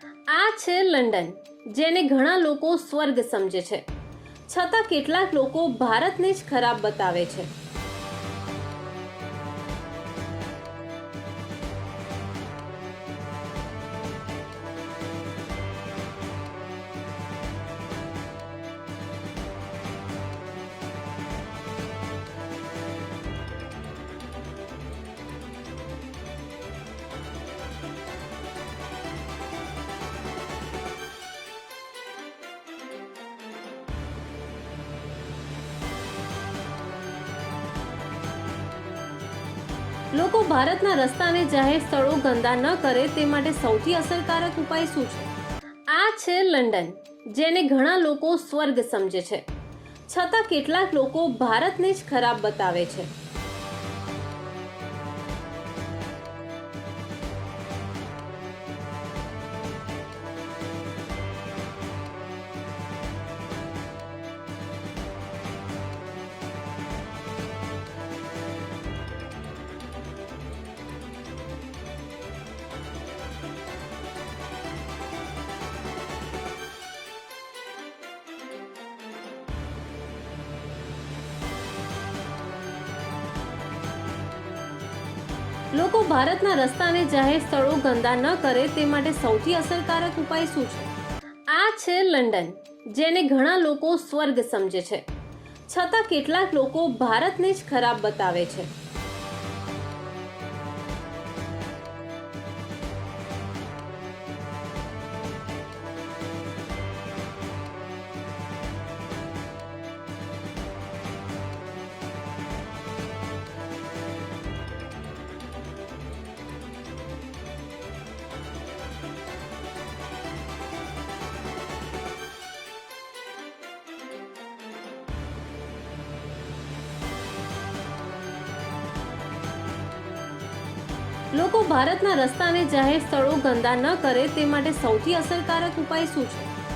આ છે લંડન, જેને ઘણા લોકો સ્વર્ગ સમજે છે, છતાં કેટલાક લોકો ભારતને જ ખરાબ બતાવે છે. લોકો ભારતના રસ્તાને જાહેર સ્થળો ગંદા ન કરે તે માટે સૌથી અસરકારક ઉપાય શું છે? આ છે લંડન, જેને ઘણા લોકો સ્વર્ગ સમજે છે, છતાં કેટલાક લોકો ભારતને જ ખરાબ બતાવે છે. લોકો ભારતના રસ્તાને જાહેર સ્થળો ગંદા ન કરે તે માટે સૌથી અસરકારક ઉપાય શું છે? આ છે લંડન, જેને ઘણા લોકો સ્વર્ગ સમજે છે, છતાં કેટલાક લોકો ભારતને જ ખરાબ બતાવે છે. લોકો ભારતના રસ્તાને જાહેર સ્થળો ગંદા ન કરે તે માટે સૌથી અસરકારક ઉપાય શું છે?